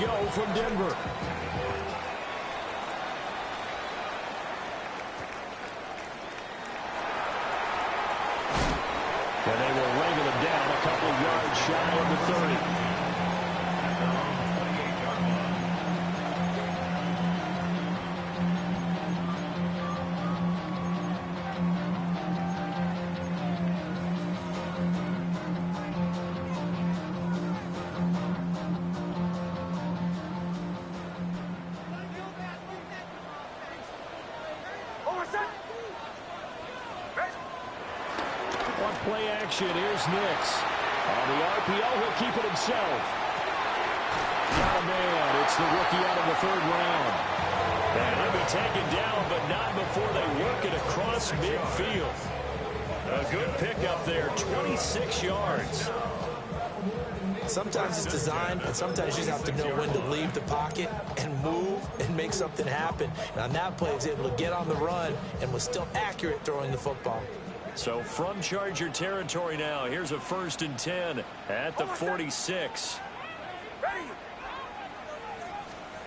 go from Denver. And they will wrangle him down a couple yards shy of the 30. Play action. Here's Nix. On the RPO, he'll keep it himself. Got a man. It's the rookie out of the 3rd round. And he'll be taken down, but not before they work it across midfield. A good pickup there, 26 yards. Sometimes it's designed, and sometimes you just have to know when to leave the pocket and move and make something happen. And on that play, he was able to get on the run and was still accurate throwing the football. So from Charger territory now, here's a 1st and 10 at the 46.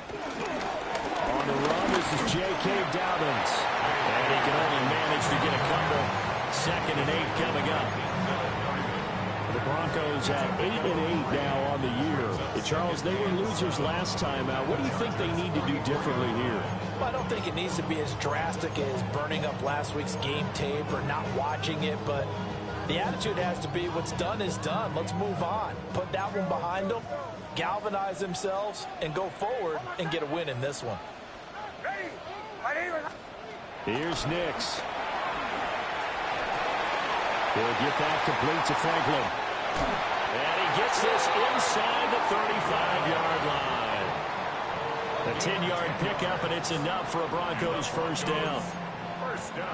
On the run, this is J.K. Dobbins. And he can only manage to get a couple. 2nd and 8 coming up. The Broncos at 8-8 now on the year. And Charles, they were losers last time out. What do you think they need to do differently here? Well, I don't think it needs to be as drastic as burning up last week's game tape or not watching it, but the attitude has to be what's done is done. Let's move on. Put that one behind them, galvanize themselves, and go forward and get a win in this one. Here's Nix. He'll get that complete to Franklin. And he gets this inside the 35-yard line. A 10-yard pickup, and it's enough for a Broncos 1st down.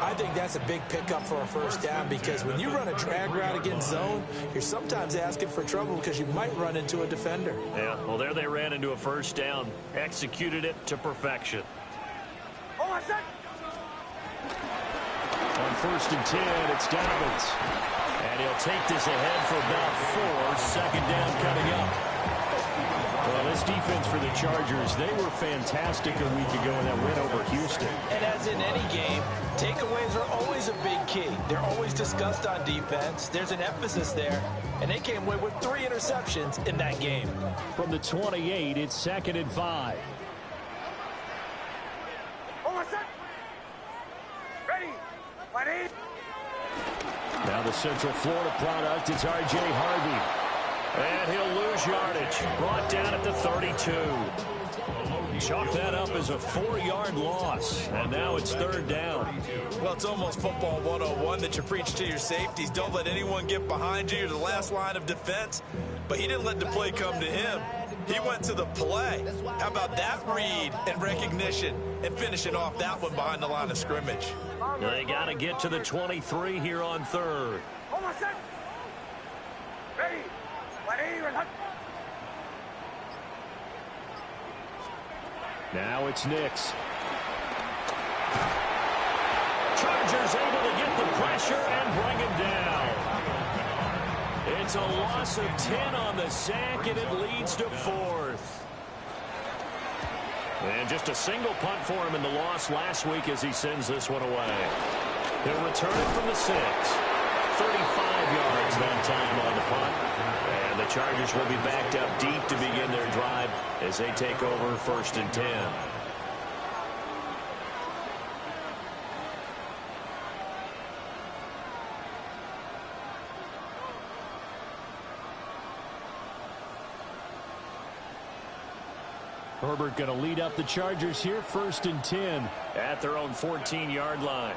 I think that's a big pickup for a 1st down because when you run a drag route against zone, you're sometimes asking for trouble because you might run into a defender. Yeah, well, there they ran into a 1st down, executed it to perfection. On 1st and 10, it's Dobbins. And he'll take this ahead for about 4. 2nd down coming up. Well, this defense for the Chargers, they were fantastic a week ago in that win over Houston. And as in any game, takeaways are always a big key. They're always discussed on defense. There's an emphasis there. And they came away with 3 interceptions in that game. From the 28, it's 2nd and 5. Now the Central Florida product is R.J. Harvey. And he'll lose yardage. Brought down at the 32. Chalk that up as a 4-yard loss. And now it's 3rd down. Well, it's almost football 101 that you preach to your safeties. Don't let anyone get behind you. You're the last line of defense. But he didn't let the play come to him. He went to the play. How about that read and recognition and finishing off that one behind the line of scrimmage? They got to get to the 23 here on 3rd. Now it's Nix. Chargers able to get the pressure and bring him down. It's a loss of 10 on the sack, and it leads to 4th. And just a single punt for him in the loss last week as he sends this one away. He'll return it from the 6. 35 yards that time on the punt. And the Chargers will be backed up deep to begin their drive as they take over 1st and 10. Herbert going to lead up the Chargers here, 1st and 10 at their own 14-yard line.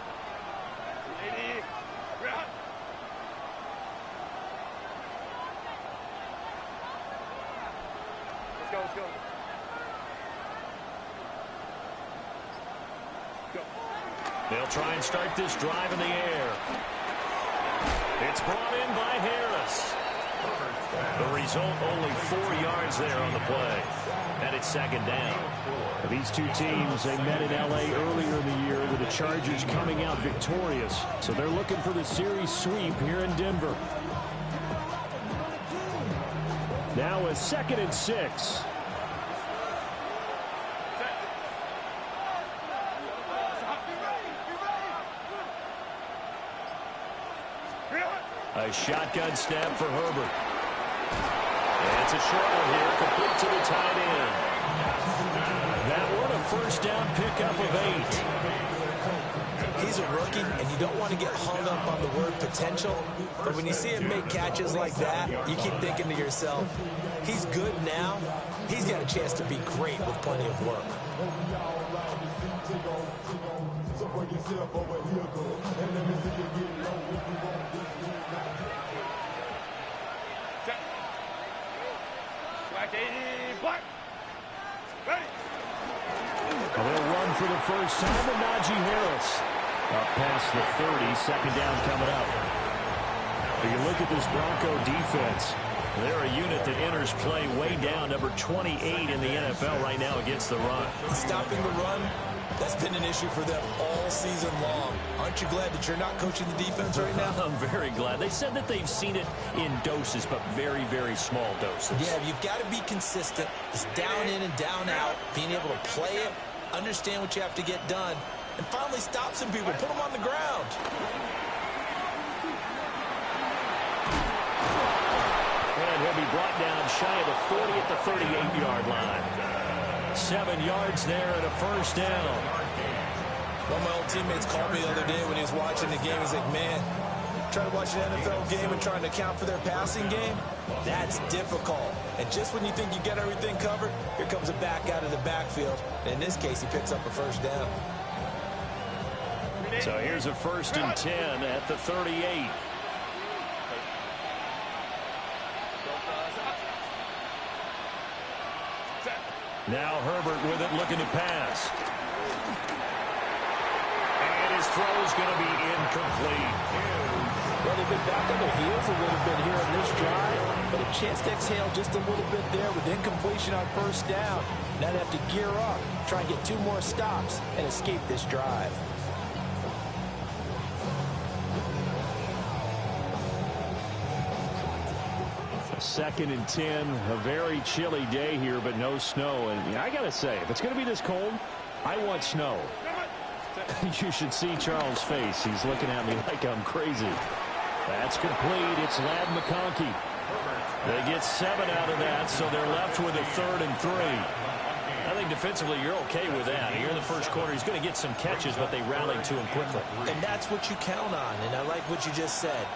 Let's go. They'll try and start this drive in the air. It's brought in by Harris. The result, only 4 yards there on the play. And it's 2nd down. These two teams, they met in L.A. earlier in the year with the Chargers coming out victorious. So they're looking for the series sweep here in Denver. Now a 2nd and 6. A shotgun snap for Herbert. And it's a short one here, complete to the tight end. That one a first down pickup of 8. He's a rookie, and you don't want to get hung up on the word potential. But when you see him make catches like that, you keep thinking to yourself, he's good now. He's got a chance to be great with plenty of work. They'll run for the first time to Najee Harris. Up past the 30, second down coming up. If you look at this Bronco defense, they're a unit that enters play way down, number 28 in the NFL right now against the run. Stopping the run, that's been an issue for them all season long. Aren't you glad that you're not coaching the defense right now? I'm very glad. They said that they've seen it in doses, but very, very small doses. Yeah, you've got to be consistent. It's down in and down out, being able to play it, understand what you have to get done, and finally stop some people, put them on the ground. And he'll be brought down shy of the 40 at the 38-yard line. 7 yards there and a first down. One of my old teammates called me the other day when he was watching the game. He's like, man, trying to watch an NFL game and trying to account for their passing game, that's difficult. And just when you think you get everything covered, here comes a back out of the backfield. And in this case, he picks up a first down. So here's a 1st and 10 at the 38. Now Herbert with it, looking to pass. And his throw is going to be incomplete. Well, they've been back on their heels a little bit here in this drive, but a chance to exhale just a little bit there with incompletion on first down. Now they have to gear up, try and get 2 more stops, and escape this drive. Second and 10, a very chilly day here, but no snow. And I got to say, if it's going to be this cold, I want snow. You should see Charles' face. He's looking at me like I'm crazy. That's complete. It's Ladd McConkey. They get 7 out of that, so they're left with a 3rd and 3. I think defensively you're okay with that. Here in the first quarter, he's going to get some catches, but they rallied to him quickly. And that's what you count on, and I like what you just said.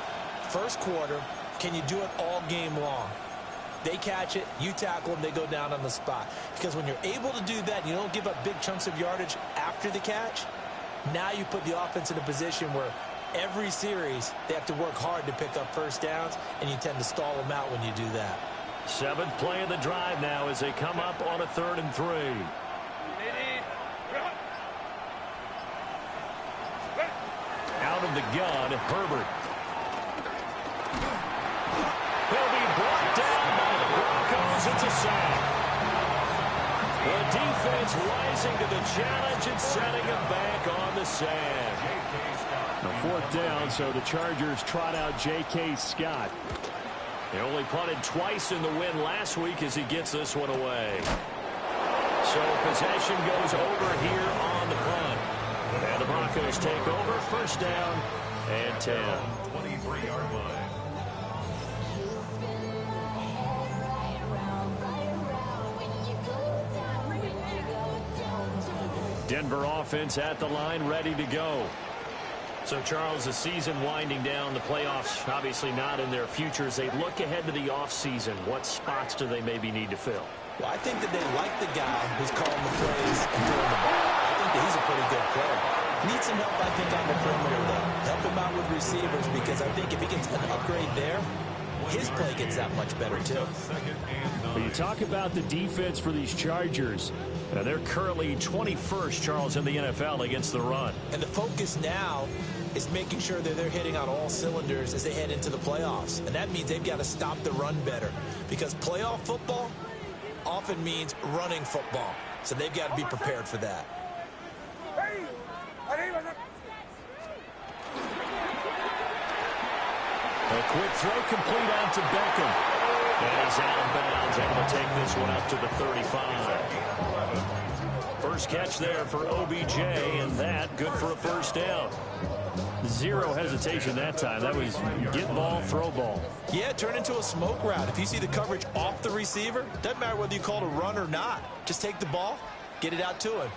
First quarter, can you do it all game long? They catch it, you tackle them, they go down on the spot. Because when you're able to do that, you don't give up big chunks of yardage after the catch, now you put the offense in a position where every series they have to work hard to pick up first downs, and you tend to stall them out when you do that. 7th play of the drive now as they come up on a 3rd and 3. Out of the gun, Herbert. He'll be brought down by the Broncos. It's a sack. The defense rising to the challenge and setting him back on the sand. A 4th down, so the Chargers trot out J.K. Scott. They only punted twice in the win last week as he gets this one away. So possession goes over here on the punt. And the Broncos take over, first down and 10. 23-yard line. Denver offense at the line, ready to go. So, Charles, the season winding down, the playoffs obviously not in their future. As they look ahead to the offseason, what spots do they maybe need to fill? Well, I think that they like the guy who's calling the plays and throwing the ball. I think that he's a pretty good player. Needs some help, I think, on the perimeter, though. Help him out with receivers, because I think if he gets an upgrade there, his play gets that much better, too. When you talk about the defense for these Chargers, they're currently 21st, Charles, in the NFL against the run. And the focus now is making sure that they're hitting on all cylinders as they head into the playoffs. And that means they've got to stop the run better, because playoff football often means running football. So they've got to be prepared for that. A quick throw complete out to Beckham. And he's out of bounds, able to take this one up to the 35. First catch there for OBJ, and that good for a first down. Zero hesitation that time. That was get ball, throw ball. Yeah, turn into a smoke route. If you see the coverage off the receiver, doesn't matter whether you call it a run or not. Just take the ball, get it out to him.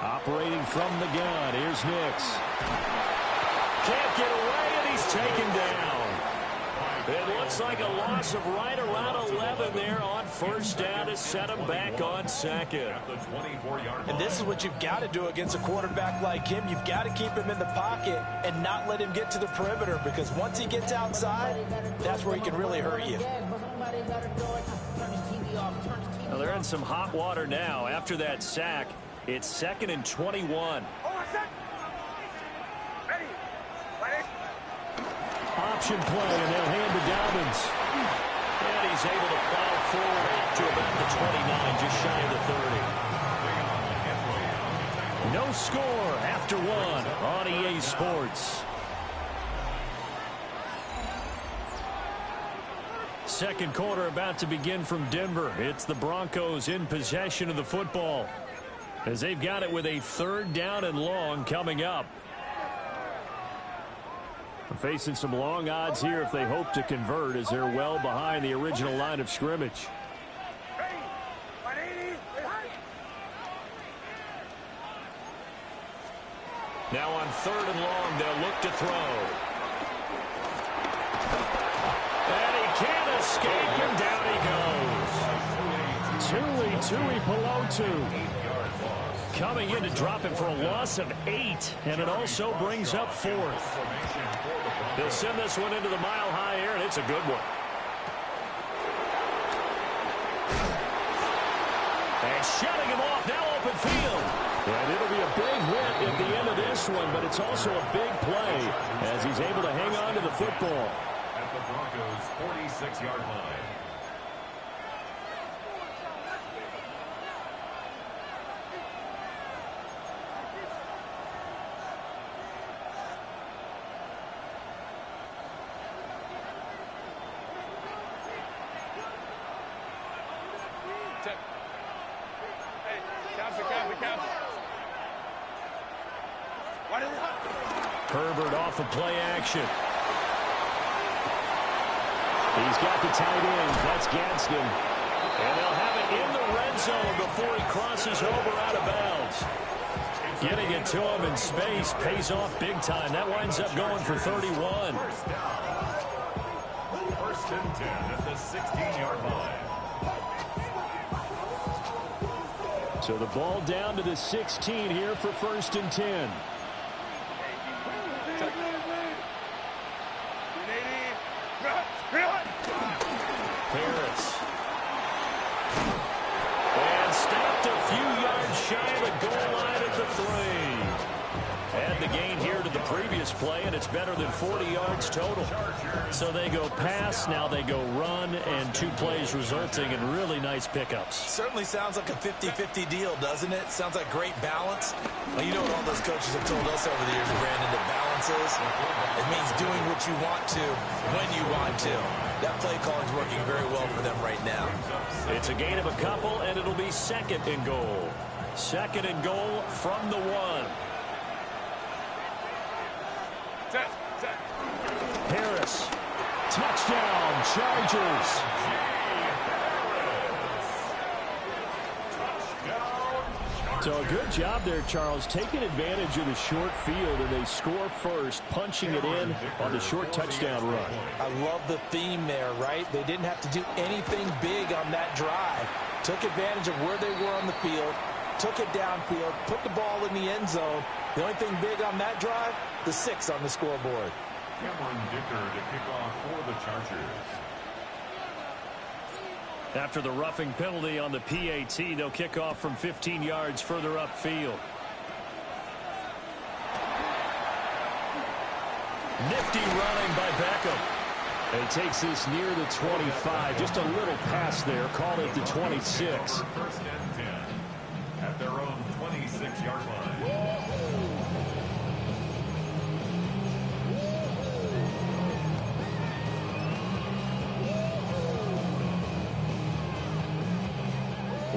Operating from the gun, here's Nix. Can't get away, and he's taken down. It looks like a loss of right around 11 there on first down to set him back on second. And this is what you've got to do against a quarterback like him. You've got to keep him in the pocket and not let him get to the perimeter, because once he gets outside, that's where he can really hurt you. Well, they're in some hot water now. After that sack, it's 2nd and 21. Option play, and they'll hand to Dobbins. And he's able to plow forward out to about the 29, just shy of the 30. No score after one on EA Sports. Second quarter about to begin from Denver. It's the Broncos in possession of the football, as they've got it with a 3rd down and long coming up. Facing some long odds here if they hope to convert, as they're well behind the original line of scrimmage. Now on 3rd and long, they'll look to throw. And he can't escape, and down he goes. Tui Pelotu coming in to drop him for a loss of 8, and it also brings up 4th. They'll send this one into the mile-high air, and it's a good one. And shutting him off, now open field. And it'll be a big hit at the end of this one, but it's also a big play as he's able to hang on to the football. At the Broncos' 46-yard line. Herbert off of play action. He's got the tight end. That's Gadsden. And they'll have it in the red zone before he crosses over out of bounds. Getting it to him in space pays off big time. That winds up going for 31. First and 10 at the 16-yard line. So the ball down to the 16 here for 1st and 10. Harris. And stopped a few yards shy of the goal line at the 3. Add the gain here to the previous play, and it's better than 40 yards total. So they go pass, now they go run, and 2 plays resulting in really nice pickups. Certainly sounds like a 50-50 deal, doesn't it? Sounds like great balance. Well, you know what all those coaches have told us over the years, Brandon, that balance is? It means doing what you want to when you want to. That play calling is working very well for them right now. It's a gain of a couple, and it'll be 2nd and goal. 2nd and goal from the 1. Harris. Touchdown, Chargers. So a good job there, Charles, taking advantage of the short field, and they score first, punching it in on the short touchdown run. I love the theme there, right? They didn't have to do anything big on that drive. Took advantage of where they were on the field, took it downfield, put the ball in the end zone. The only thing big on that drive, the 6 on the scoreboard. Cameron Dicker to kick off for the Chargers. After the roughing penalty on the PAT, they'll kick off from 15 yards further upfield. Nifty running by Beckham. And takes this near the 25. Just a little pass there. Call it the 26. First and 10 at their own 26-yard line.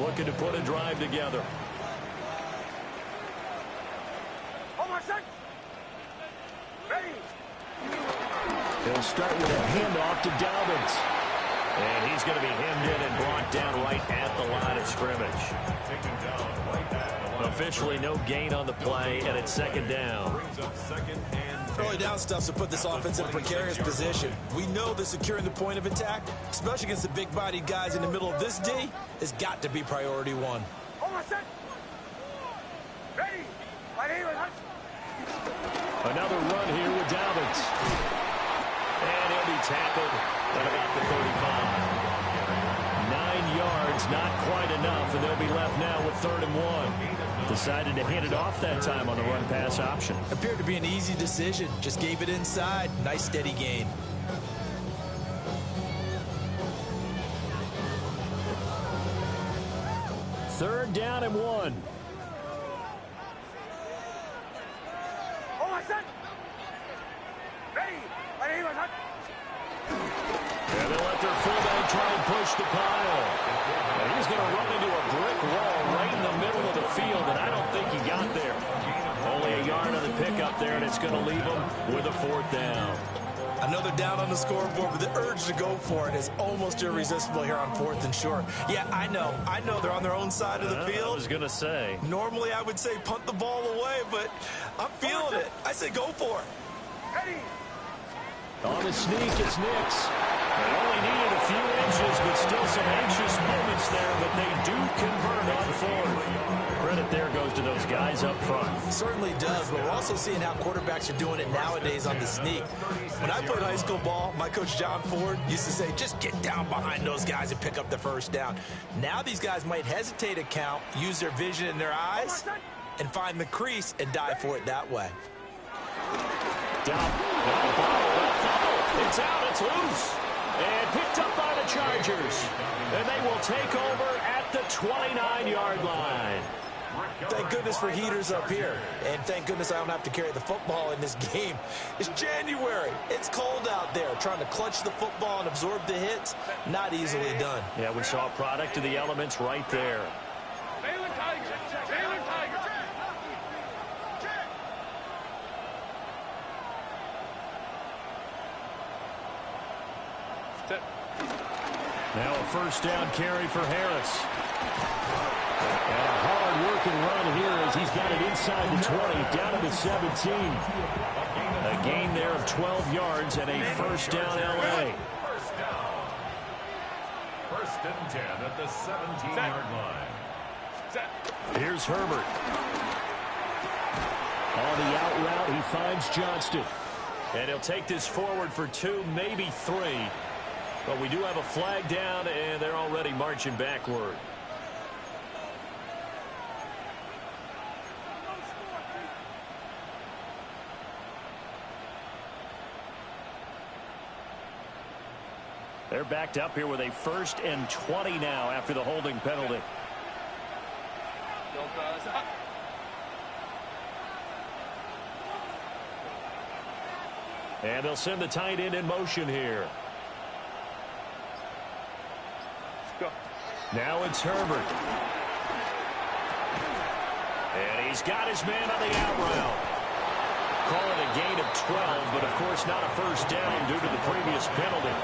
looking to put a drive together. He'll start with a handoff to Dobbins. And he's going to be hemmed in and brought down right at the line of scrimmage. Officially no gain on the play, and it's second down. Early down stuff to put this offense in a precarious position. We know that securing the point of attack, especially against the big-bodied guys in the middle of this D, has got to be priority one. Another run here with Dobbins. And he'll be tackled at about the 35. 9 yards, not quite enough, and they'll be left now with 3rd and 1. Decided to hand it off that time on the run-pass option. Appeared to be an easy decision. Just gave it inside. Nice, steady gain. Third down and 1. And they'll let their fullback try and push the pile. And he's going to run into a brick wall right in the middle of the field, and I don't think he got there. Only a yard on the pickup there, and it's going to leave him with a 4th down. Another down on the scoreboard, but the urge to go for it is almost irresistible here on 4th and short. Yeah, I know they're on their own side of the field. I was going to say. Normally I would say punt the ball away, but I'm feeling it. I say go for it. On the sneak, it's Nix. They only needed a few inches, but still some anxious moments there, but they do convert on 4th. Credit there goes to those guys up front. Certainly does, but we're also seeing how quarterbacks are doing it nowadays on the sneak. When I played high school ball, my coach John Ford used to say, just get down behind those guys and pick up the 1st down. Now these guys might hesitate to count, use their vision in their eyes, and find the crease and dive for it that way. It's out, it's loose. And picked up by the Chargers. And they will take over at the 29-yard line. Thank goodness for heaters up here. And thank goodness I don't have to carry the football in this game. It's January. It's cold out there. Trying to clutch the football and absorb the hits, not easily done. Yeah, we saw a product of the elements right there. Now a 1st down carry for Harris. And a hard-working run here as he's got it inside the 20, down to the 17. A gain there of 12 yards and a 1st down L.A. 1st and 10 at the 17-yard line. Here's Herbert. On the out route, he finds Johnston. And he'll take this forward for 2, maybe 3. But we do have a flag down, and they're already marching backward. They're backed up here with a 1st and 20 now after the holding penalty. And they'll send the tight end in motion here. Now it's Herbert. And he's got his man on the out route. Call it a gain of 12, but of course not a 1st down due to the previous penalty.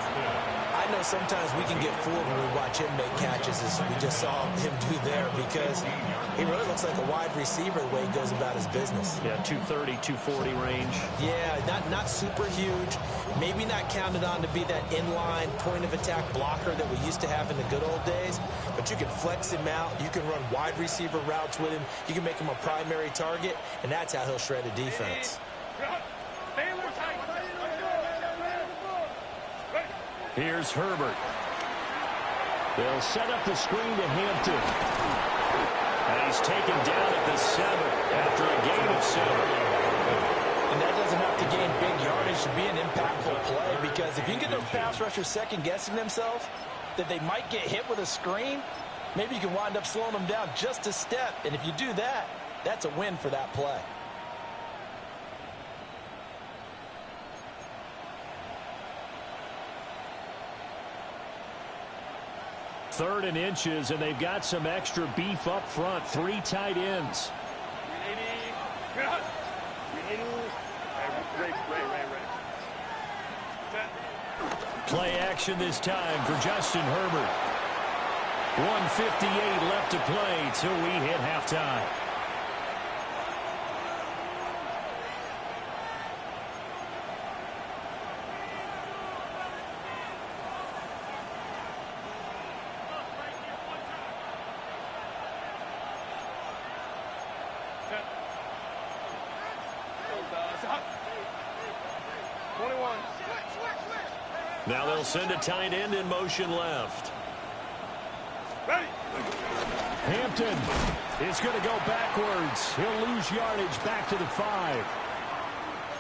I know sometimes we can get fooled when we watch him make catches, as we just saw him do there, because he really looks like a wide receiver the way he goes about his business. Yeah, 230, 240 range. Yeah, not super huge. Maybe not counted on to be that inline point-of-attack blocker that we used to have in the good old days, but you can flex him out. You can run wide receiver routes with him. You can make him a primary target, and that's how he'll shred a defense. Here's Herbert. They'll set up the screen to Hampton. And he's taken down at the 7 after a gain of 7. And that doesn't have to gain big yardage to be an impactful play, because if you can get those pass rushers second-guessing themselves that they might get hit with a screen, maybe you can wind up slowing them down just a step. And if you do that, that's a win for that play. 3rd and inches, and they've got some extra beef up front. 3 tight ends. Play action this time for Justin Herbert. 1:58 left to play till we hit halftime. Now they'll send a tight end in motion left. Hampton is going to go backwards. He'll lose yardage back to the 5.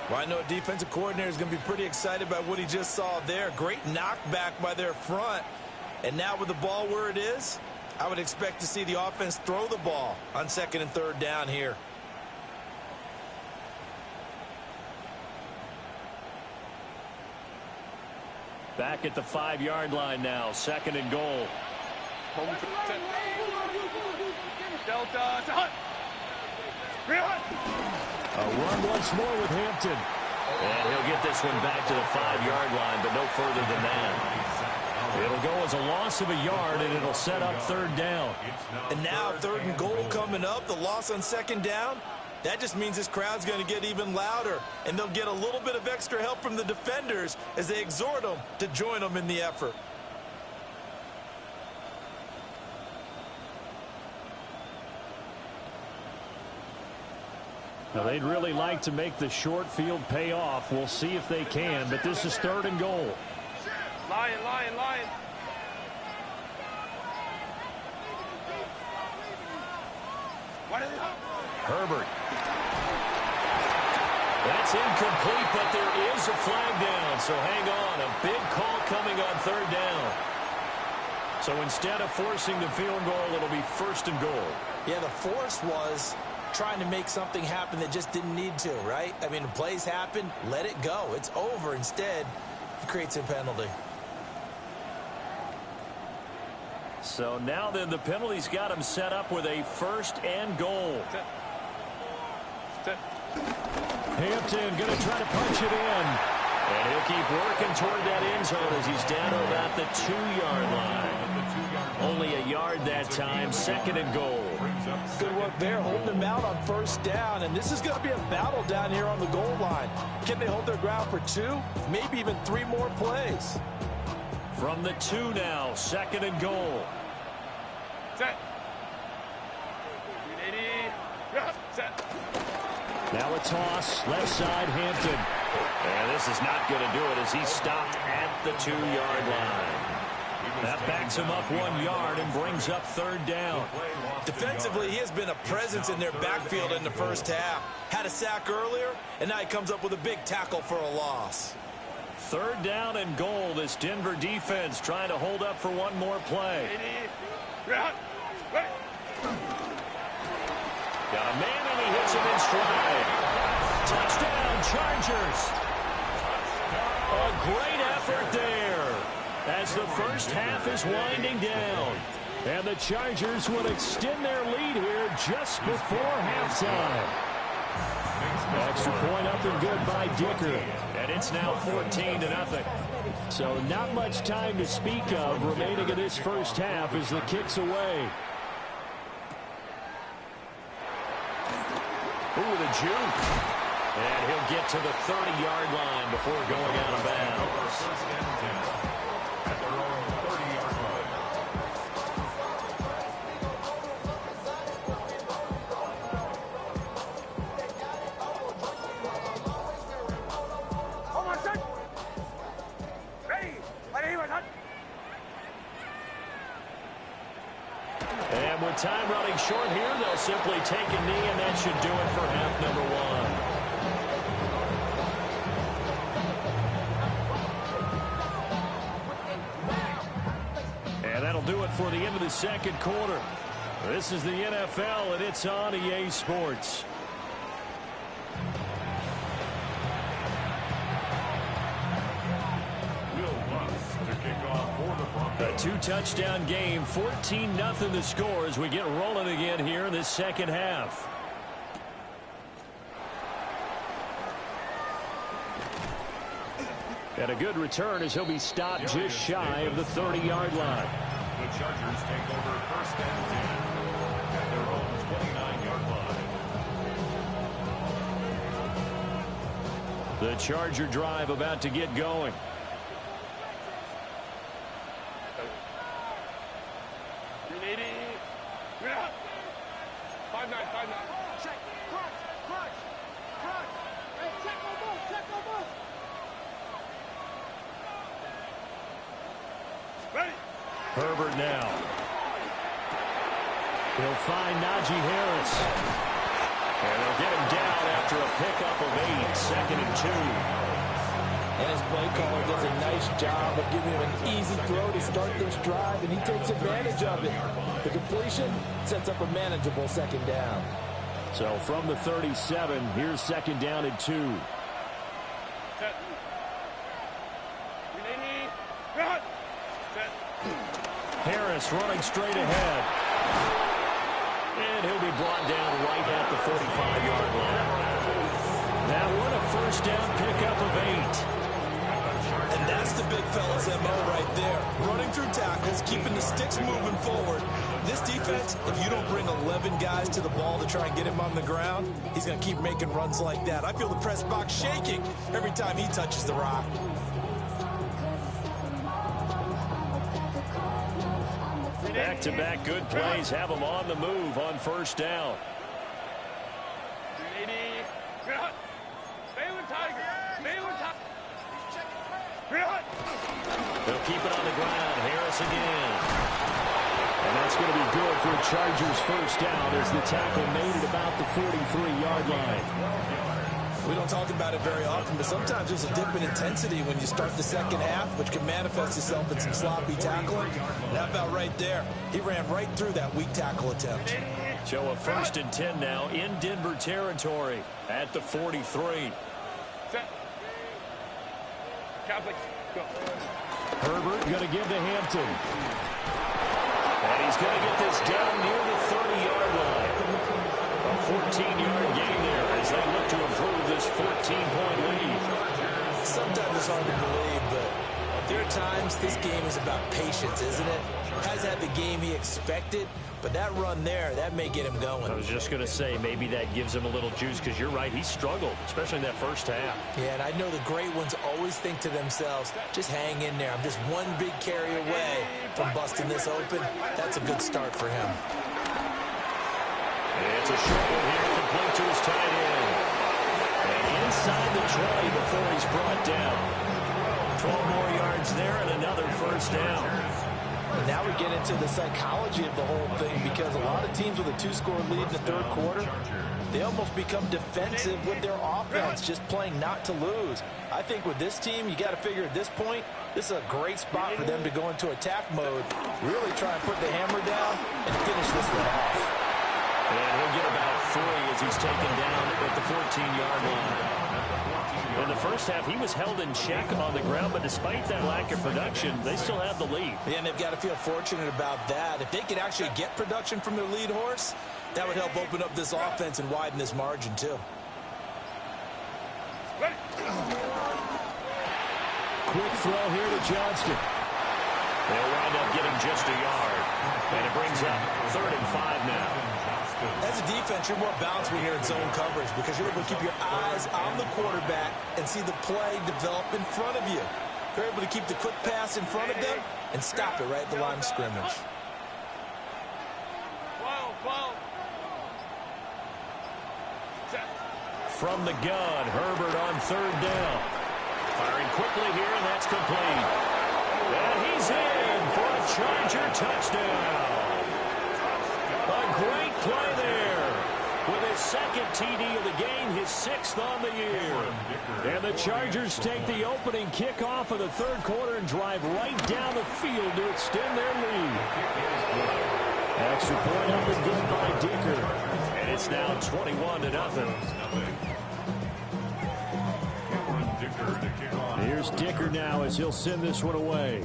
Well, I know a defensive coordinator is going to be pretty excited by what he just saw there. Great knockback by their front. And now with the ball where it is, I would expect to see the offense throw the ball on 2nd and 3rd down here. Back at the 5-yard line now. 2nd and goal. A run once more with Hampton. And he'll get this one back to the 5-yard line, but no further than that. It'll go as a loss of a yard, and it'll set up 3rd down. And now 3rd and goal coming up. The loss on 2nd down. That just means this crowd's going to get even louder, and they'll get a little bit of extra help from the defenders as they exhort them to join them in the effort. Now, they'd really like to make the short field pay off. We'll see if they can, but this is 3rd and goal. Lion. Herbert. That's incomplete, but there is a flag down, so hang on. A big call coming on 3rd down. So instead of forcing the field goal, it'll be 1st and goal. Yeah, the force was trying to make something happen that just didn't need to, right? I mean, plays happen, let it go. It's over. Instead, it creates a penalty. So now then the penalty's got him set up with a 1st and goal. Hampton going to try to punch it in. And he'll keep working toward that end zone as he's down to about the 2-yard line. Only a yard that time. 2nd and goal. Good work there, holding them out on 1st down. And this is going to be a battle down here on the goal line. Can they hold their ground for 2? Maybe even 3 more plays. From the 2 now. 2nd and goal. Set. Set. Now a toss. Left side, Hampton. And this is not going to do it as he stopped at the 2-yard line. That backs him up 1 yard and brings up 3rd down. Defensively, he has been a presence in their backfield in the 1st half. Had a sack earlier, and now he comes up with a big tackle for a loss. 3rd down and goal. This Denver defense trying to hold up for 1 more play. Got a man, and he hits him in stride. Touchdown, Chargers. A great effort there as the 1st half is winding down. And the Chargers will extend their lead here just before halftime. Extra point up and good by Dicker. And it's now 14-0. So not much time to speak of remaining in this 1st half as the kick's away. Ooh, the juke. And he'll get to the 30-yard line before going out of bounds. And with time running short here, they'll simply take a knee, and that should do it for half number 1. And that'll do it for the end of the 2nd quarter. This is the NFL, and it's on EA Sports. Will Lutz to kick off for the Broncos. A two-touchdown game, 14-0 the score as we get rolling again here in this second half. And a good return as he'll be stopped just shy of the 30-yard line. The Chargers take over first and 10 at their own 29-yard line. The Charger drive about to get going. Herbert now. He'll find Najee Harris. And they'll get him down after a pickup of 8, 2nd and 2. And his play caller does a nice job of giving him an easy throw to start this drive, and he takes advantage of it. The completion sets up a manageable second down. So from the 37, here's 2nd down and 2. Harris running straight ahead. And he'll be brought down right at the 45-yard line. That one a first down pickup of 8. And that's the big fella's MO right there. Running through tackles, keeping the sticks moving forward. This defense, if you don't bring 11 guys to the ball to try and get him on the ground, he's going to keep making runs like that. I feel the press box shaking every time he touches the rock. Back-to-back good plays have them on the move on first down. They'll keep it on the ground. Harris again. And that's going to be good for a Chargers first down as the tackle made it about the 43-yard line. We don't talk about it very often, but sometimes there's a dip in intensity when you start the second half, which can manifest itself in some sloppy tackling. And that about right there. He ran right through that weak tackle attempt. So a 1st and 10 now in Denver territory at the 43. Catholic, go. Herbert going to give to Hampton. And he's going to get this down near the 30-yard line. A 14-yard gain there as they look to improve this 14-point lead. Sometimes it's hard to believe, but there are times this game is about patience, isn't it? Has had the game he expected, but that run there, that may get him going. I was just going to say, maybe that gives him a little juice, because you're right, he struggled, especially in that first half. Yeah, and I know the great ones always think to themselves, just hang in there. I'm just one big carry away from busting this open. That's a good start for him. It's a short one here, complete to his tight end. And inside the 20 before he's brought down. 12 more yards there and another first down. And now we get into the psychology of the whole thing, because a lot of teams with a 2-score lead in the third quarter, they almost become defensive with their offense, just playing not to lose. I think with this team, you got to figure at this point, this is a great spot for them to go into attack mode, really try and put the hammer down and finish this one off. And he'll get about 3 as he's taken down at the 14-yard line. In the first half, he was held in check on the ground, but despite that lack of production, they still have the lead. Yeah, and they've got to feel fortunate about that. If they could actually get production from their lead horse, that would help open up this offense and widen this margin, too. Quick throw here to Johnston. They'll wind up getting just a yard. And it brings up 3rd and 5 now. As a defense, you're more balanced when you're in zone coverage because you're able to keep your eyes on the quarterback and see the play develop in front of you. You're able to keep the quick pass in front of them and stop it right at the line of scrimmage. From the gun, Herbert on 3rd down. Firing quickly here, and that's complete. And he's in for a Charger touchdown. A great play there with his 2nd TD of the game, his 6th on the year. And the Chargers take the opening kickoff of the third quarter and drive right down the field to extend their lead. Extra point up and good by Dicker. And it's now 21-0. Here's Dicker now as he'll send this one away.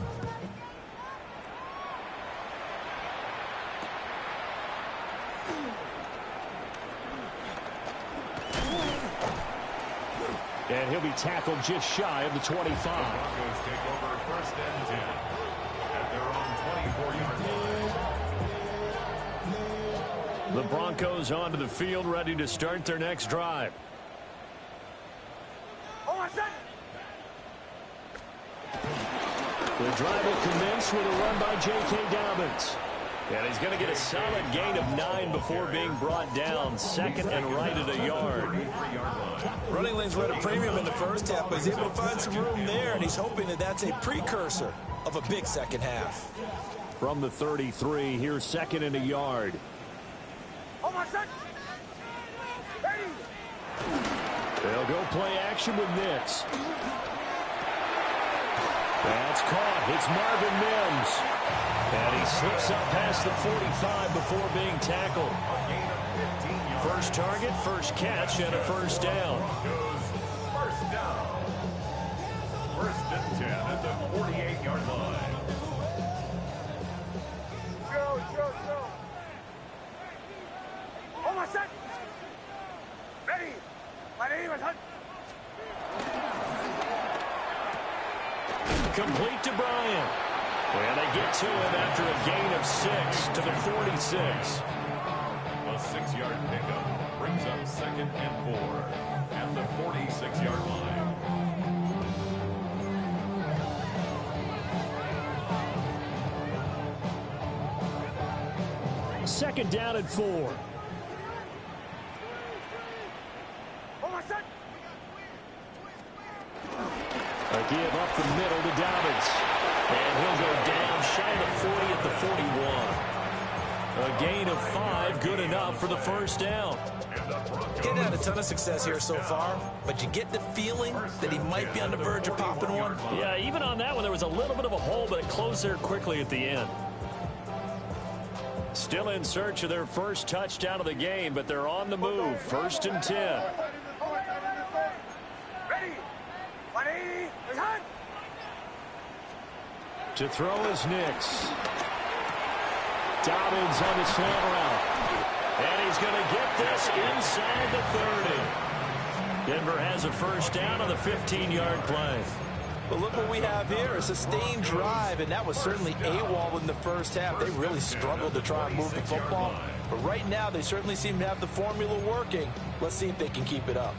And he'll be tackled just shy of the 25. The Broncos take over first and 10 at their own 24-yard line. The Broncos onto the field, ready to start their next drive. The drive will commence with a run by J.K. Dobbins. And he's going to get a solid gain of 9 before being brought down. Second and right at a yard. Running lanes were at a premium in the first half, but he's able to find some room there, and he's hoping that that's a precursor of a big second half. From the 33, here's second and a yard. They'll go play action with Nix. That's caught. It's Marvin Mims. And he slips up past the 45 before being tackled. First target, first catch, and a first down. First down. First and 10 at the 48-yard line. Go. Hold my set. Ready. My name is Hunt. Complete to Bryant. And they get to him after a gain of 6 to the 46. A 6-yard pickup brings up second and 4 at the 46-yard line. Second down and 4. Hold my set. A give up the middle to Dobbins. And he'll go down shy of the 40 at the 41. A gain of 5, good enough for the first down. He's had a ton of success here so far, but you get the feeling that he might be on the verge of popping one. Yeah, even on that one, there was a little bit of a hole, but it closed there quickly at the end. Still in search of their first touchdown of the game, but they're on the move. First and 10. Ready. My name is Hunt. To throw is Nix. Dobbins on the slant route. And he's going to get this inside the 30. Denver has a first down on the 15-yard play. But look what we have here, a sustained drive, and that was certainly AWOL in the first half. They really struggled to try and move the football. But right now, they certainly seem to have the formula working. Let's see if they can keep it up.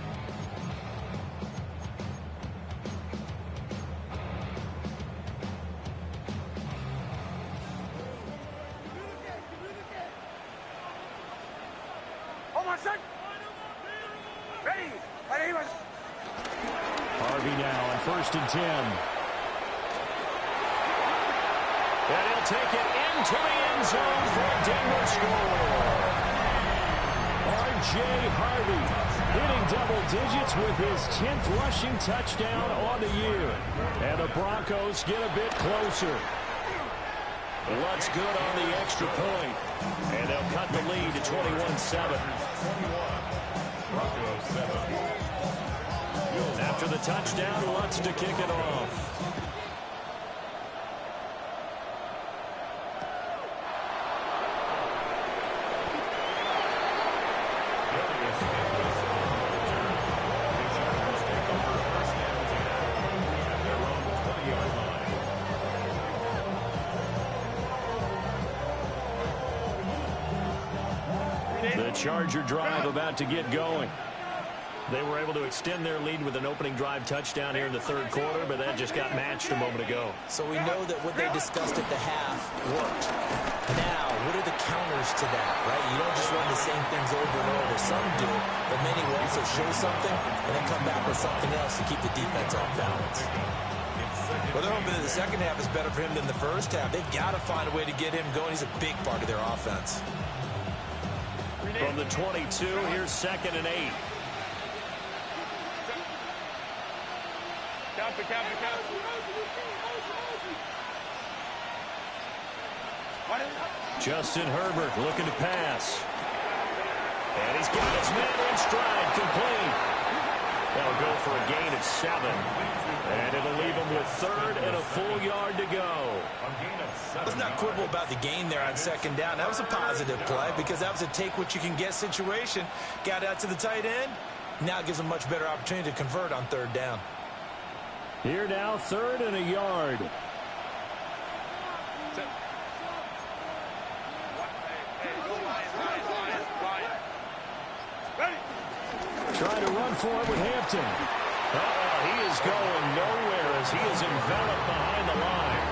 Harvey now on first and 10. And he'll take it into the end zone for a Denver score. R.J. Harvey hitting double digits with his 10th rushing touchdown on the year. And the Broncos get a bit closer. Lutz good on the extra point. And they'll cut the lead to 21-7. Broncos 7. After the touchdown, Lutz to kick it off. The Charger drive about to get going. They were able to extend their lead with an opening drive touchdown here in the third quarter, but that just got matched a moment ago. So we know that what they discussed at the half worked. Now, what are the counters to that, right? You don't just run the same things over and over. Some do, but many will also show something and then come back with something else to keep the defense off balance. Well, they're hoping that the second half is better for him than the first half. They've got to find a way to get him going. He's a big part of their offense. From the 22, here's second and 8. Justin Herbert looking to pass. And he's got his man in stride, complete. That'll go for a gain of 7. And it'll leave him with third and a full yard to go. Let's not quibble about the gain there on second down. That was a positive play because that was a take-what-you-can-get situation. Got out to the tight end, Now it gives them much better opportunity to convert on third down. Here now, 3rd and a yard. Trying to run for it with Hampton. He is going nowhere as he is enveloped behind the line.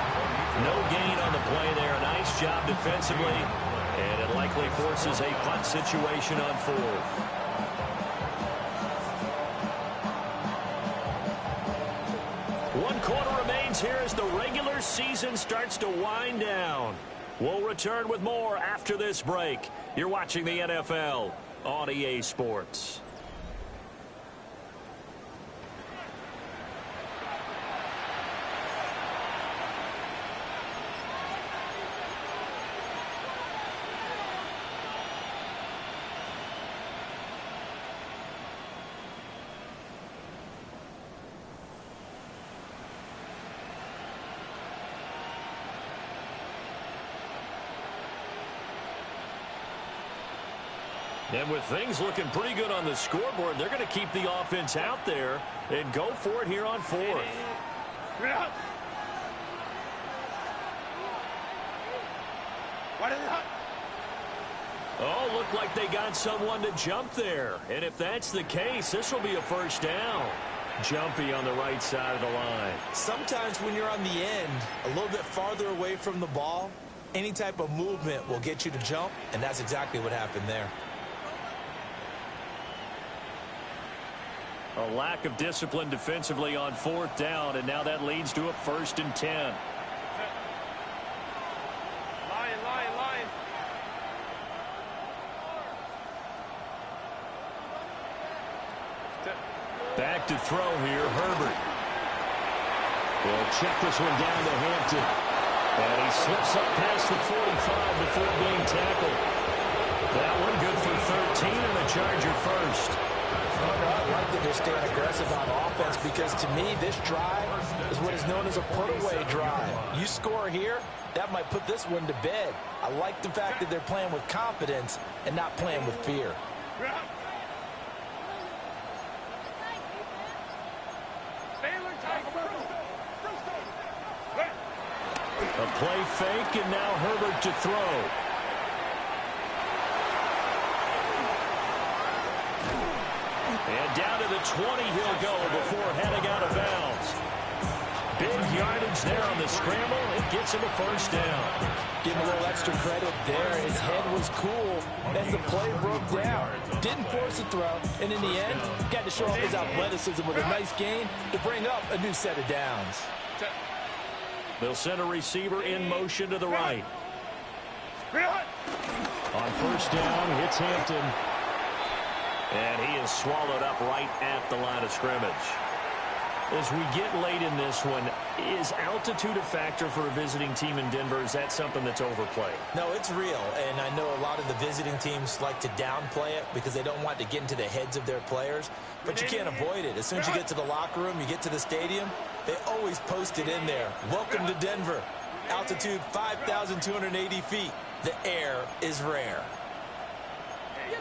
No gain on the play there. Nice job defensively. And it likely forces a punt situation on 4th. One quarter remains here as the regular season starts to wind down. We'll return with more after this break. You're watching the NFL on EA Sports. And with things looking pretty good on the scoreboard, they're going to keep the offense out there and go for it here on 4th. Oh, looked like they got someone to jump there. And if that's the case, this will be a first down. Jumpy on the right side of the line. Sometimes when you're on the end, a little bit farther away from the ball, any type of movement will get you to jump, and that's exactly what happened there. A lack of discipline defensively on 4th down, and now that leads to a 1st and 10. Line. Back to throw here, Herbert. We'll check this one down to Hampton. And he slips up past the 45 before being tackled. That one good for 13 and a Charger first. I like that they're staying aggressive on offense because, to me, this drive is what is known as a put-away drive. You score here, that might put this one to bed. I like the fact that they're playing with confidence and not playing with fear. A play fake, and now Herbert to throw. And down to the 20 he'll go before heading out of bounds. Big yardage there on the scramble. It gets him a first down. Give him a little extra credit there. His head was cool as the play broke down. Didn't force a throw, and in the end, got to show off his athleticism with a nice gain to bring up a new set of downs. They'll send a receiver in motion to the right. On first down, hits Hampton. And he is swallowed up right at the line of scrimmage. As we get late in this one, is altitude a factor for a visiting team in Denver? Is that something that's overplayed? No, it's real, and I know a lot of the visiting teams like to downplay it because they don't want to get into the heads of their players, but you can't avoid it. As soon as you get to the locker room, you get to the stadium, they always post it in there. Welcome to Denver. Altitude 5,280 feet. The air is rare.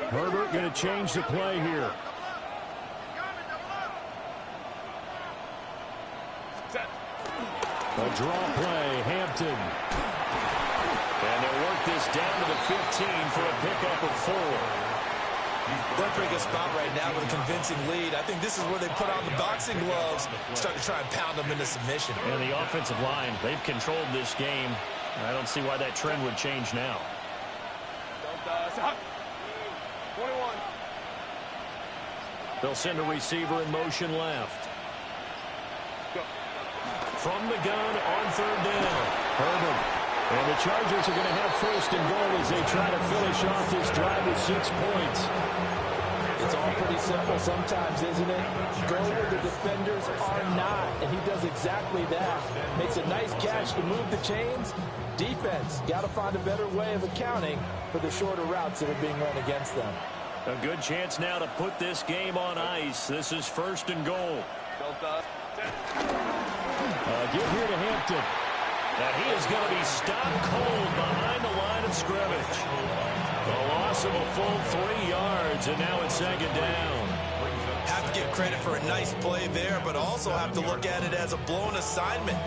Herbert going to change the play here. A draw play, Hampton. And they'll work this down to the 15 for a pickup of 4. They're in a pretty good spot right now with a convincing lead. I think this is where they put on the boxing gloves, start to try and pound them into submission. And the offensive line, they've controlled this game. I don't see why that trend would change now. 21. They'll send a receiver in motion left. From the gun on third down, Herbert. And the Chargers are going to have first and goal as they try to finish off this drive with 6 points. It's all pretty simple sometimes, isn't it? Go where the defenders are not, and he does exactly that. Makes a nice catch to move the chains. Defense, got to find a better way of accounting for the shorter routes that are being run against them. A good chance now to put this game on ice. This is first and goal. Give here to Hampton. And he is going to be stopped cold behind the line of scrimmage. A loss of a full 3 yards, and now it's second down. credit for a nice play there, but also have to look at it as a blown assignment.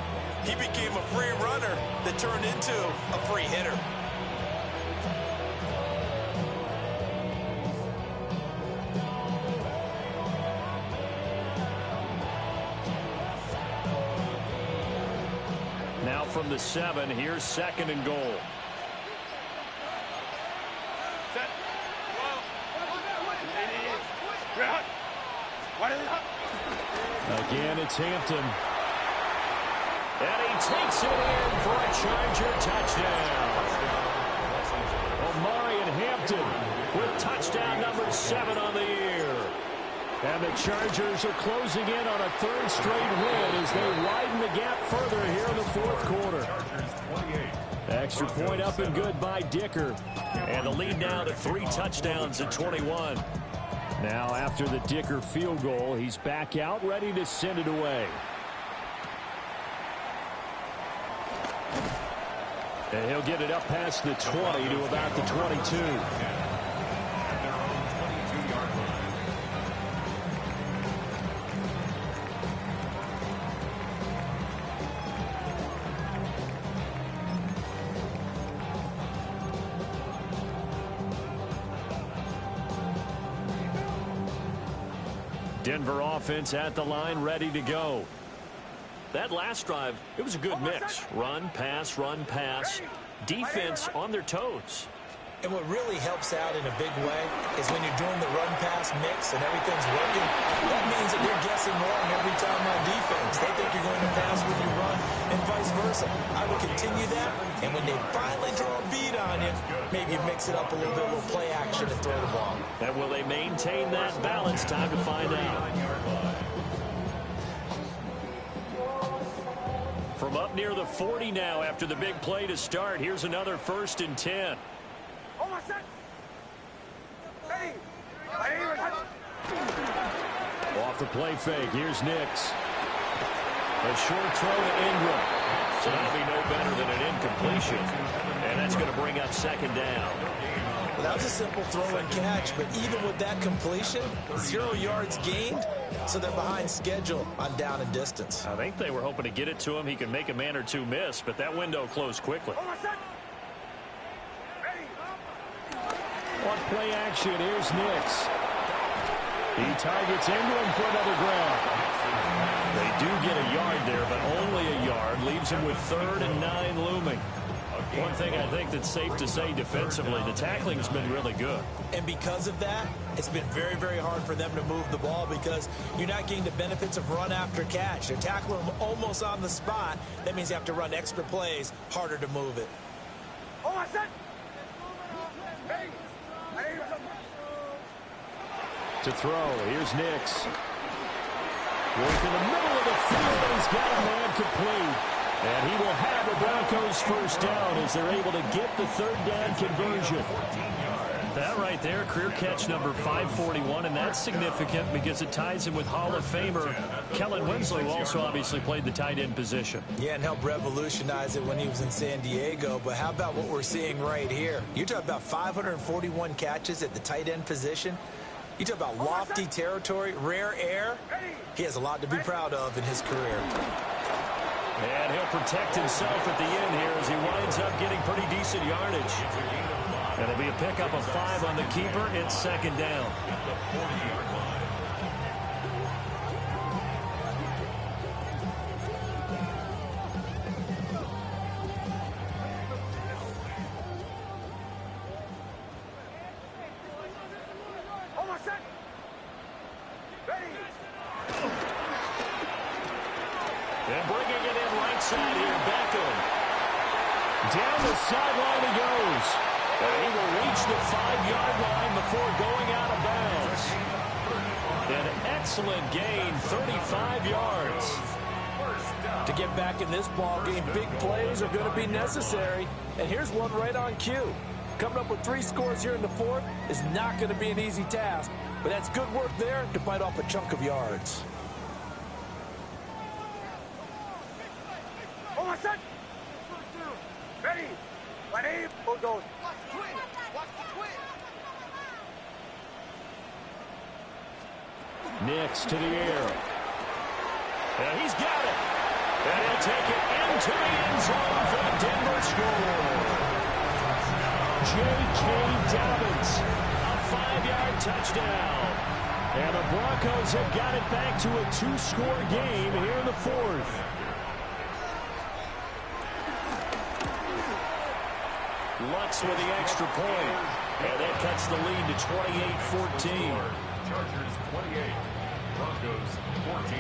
He became a free runner that turned into a free hitter. Now from the 7, here's 2nd and goal. Set. Again, it's Hampton. And he takes it in for a Charger touchdown. Omarion Hampton with touchdown number 7 on the year. And the Chargers are closing in on a 3rd straight win as they widen the gap further here in the 4th quarter. Extra point up and good by Dicker. And the lead now to 3 touchdowns at 21. Now after the Dicker field goal, he's back out ready to send it away. And he'll get it up past the 20 to about the 22. Denver offense at the line, ready to go. That last drive, it was a good mix. Run, pass, defense on their toes. And what really helps out in a big way is when you're doing the run-pass mix and everything's working, that means that you're guessing wrong every time on defense. They think you're going to pass when you run and vice versa. I will continue that, and when they finally draw a beat on you, maybe you mix it up a little bit, a little play action and throw the ball. And will they maintain that balance? Time to find out. From up near the 40 now after the big play to start, here's another 1st and 10. Off the play fake, here's Nix. A short throw to Ingram. So that'll be no better than an incompletion. And that's going to bring up 2nd down. Well, that was a simple throw and catch, but even with that completion, 0 yards gained, so they're behind schedule on down and distance. I think they were hoping to get it to him. He could make a man or two miss, but that window closed quickly. On play action, here's Nix. He targets Ingram for another grab. They do get a yard there, but only a yard. Leaves him with 3rd and 9 looming. One thing I think that's safe to say defensively, the tackling's been really good. And because of that, it's been very, very hard for them to move the ball because you're not getting the benefits of run after catch. They're tackling them almost on the spot. That means you have to run extra plays, harder to move it. To throw, here's Nix. Going to the middle of the field, he's got a man complete. And he will have the Broncos 1st down as they're able to get the 3rd down conversion. That right there, career catch number 541, and that's significant because it ties him with Hall of Famer Kellen Winslow, who also obviously played the tight end position. Yeah, and helped revolutionize it when he was in San Diego. But how about what we're seeing right here? You're talking about 541 catches at the tight end position. You talk about lofty territory, rare air. He has a lot to be proud of in his career. And he'll protect himself at the end here as he winds up getting pretty decent yardage. And it'll be a pickup of 5 on the keeper. It's 2nd down. And bringing it in right side here, Beckham. Down the sideline he goes. And he will reach the 5-yard line before going out of bounds. An excellent gain, 35 yards. To get back in this ball game, big plays are going to be necessary. And here's one right on cue. Coming up with 3 scores here in the 4th is not going to be an easy task. But that's good work there to bite off a chunk of yards. Ready. Ready. Bulldoze. Nix to the air. And he's got it. And he'll take it into the end zone for the Denver score. J.K. Dobbins, a 5-yard touchdown. And the Broncos have got it back to a 2-score game here in the fourth. Lutz with the extra point. And that cuts the lead to 28-14. Chargers 28, Broncos 14.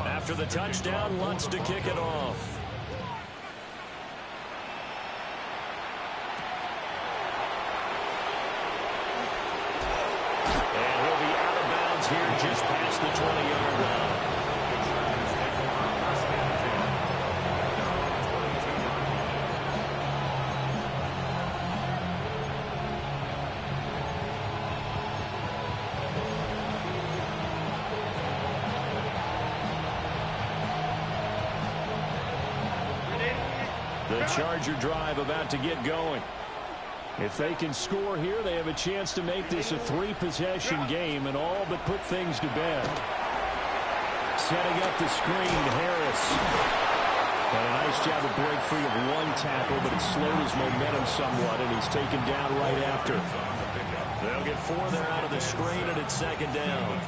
After the touchdown, Lutz to kick it off. And he'll be out of bounds here just past the 20-yard line. The Charger drive about to get going. If they can score here, they have a chance to make this a 3-possession game and all but put things to bed. Setting up the screen, Harris. Had a nice job of break free of one tackle, but it slowed his momentum somewhat, and he's taken down right after. They'll get 4 there out of the screen, and it's second down.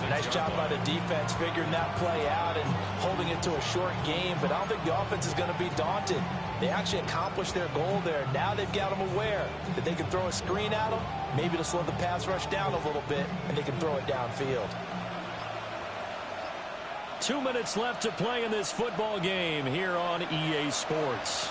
Nice job by the defense figuring that play out and holding it to a short game, but I don't think the offense is going to be daunted. They actually accomplished their goal there. Now they've got them aware that they can throw a screen at them, maybe to slow the pass rush down a little bit, and they can throw it downfield. 2 minutes left to play in this football game here on EA Sports.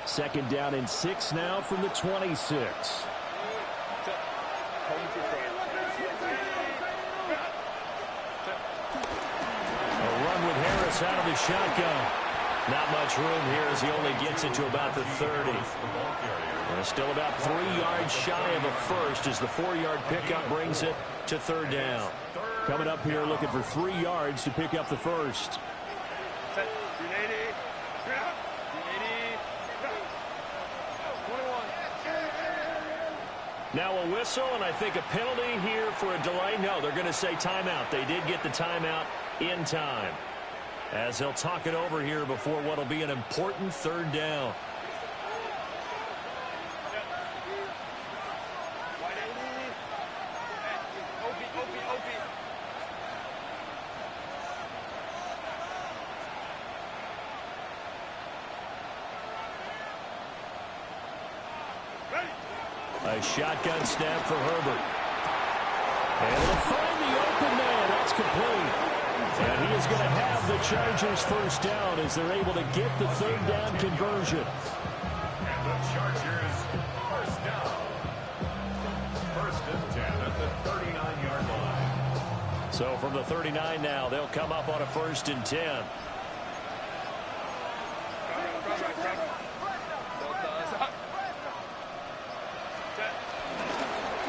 Second down and 6 now from the 26. Out of the shotgun. Not much room here as he only gets it to about the 30. Still about 3 yards shy of a first as the 4-yard pickup brings it to third down. Coming up here looking for 3 yards to pick up the first. Now a whistle and I think a penalty here for a delay. No, they're going to say timeout. They did get the timeout in time. As he'll talk it over here before what will be an important third down. A shotgun snap for Herbert. And they'll find the open man. That's complete. And he is going to have the Chargers first down as they're able to get the third down conversion. And the Chargers first down. First and 10 at the 39-yard line. So from the 39 now, they'll come up on a first and 10.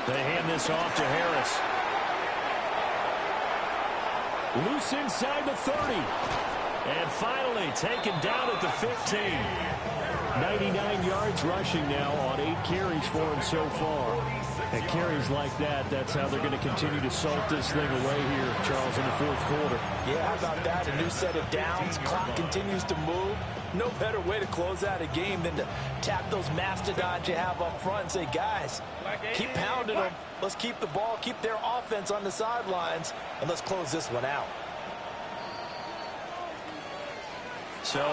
They hand this off to Harris. Loose inside the 30. And finally taken down at the 15. 99 yards rushing now on 8 carries for him so far. And carries like that, that's how they're going to continue to salt this thing away here, Charles, in the fourth quarter. Yeah, how about that? A new set of downs. Clock continues to move. No better way to close out a game than to tap those mastodons you have up front and say, guys, keep pounding them. Let's keep the ball, keep their offense on the sidelines, and let's close this one out. So